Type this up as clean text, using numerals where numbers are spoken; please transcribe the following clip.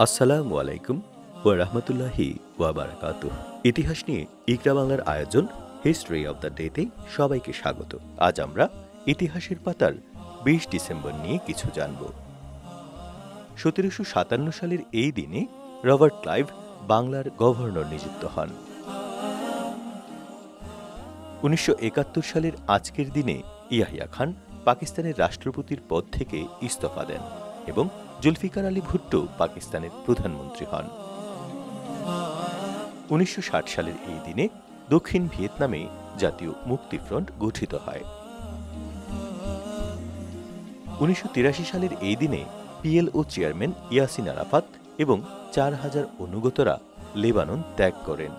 আসসালামু আলাইকুম ওয়া রাহমাতুল্লাহি ওয়া বারাকাতুহ। ইতিহাস নিয়ে ইকরা বাংলার আয়োজন হিস্ট্রি অব দ্য ডেতে সবাইকে স্বাগত। আজ আমরা ইতিহাসের পাতার ২০ ডিসেম্বর নিয়ে কিছু জানব। ১৭৫৭ সালের এই দিনে রবার্ট ক্লাইভ বাংলার গভর্নর নিযুক্ত হন। ১৯৭১ সালের আজকের দিনে ইয়াহিয়া খান পাকিস্তানের রাষ্ট্রপতির পদ থেকে ইস্তফা দেন এবং জুলফিকার আলী ভুট্টো পাকিস্তানের প্রধানমন্ত্রী হন। ১৯৬০ সালের এই দিনে দক্ষিণ ভিয়েতনামে জাতীয় মুক্তি ফ্রন্ট গঠিত হয়। ১৯৮৩ সালের এই দিনে পিএলও চেয়ারম্যান ইয়াসিন আরাফাত এবং ৪,০০০ অনুগতরা লেবানন ত্যাগ করেন।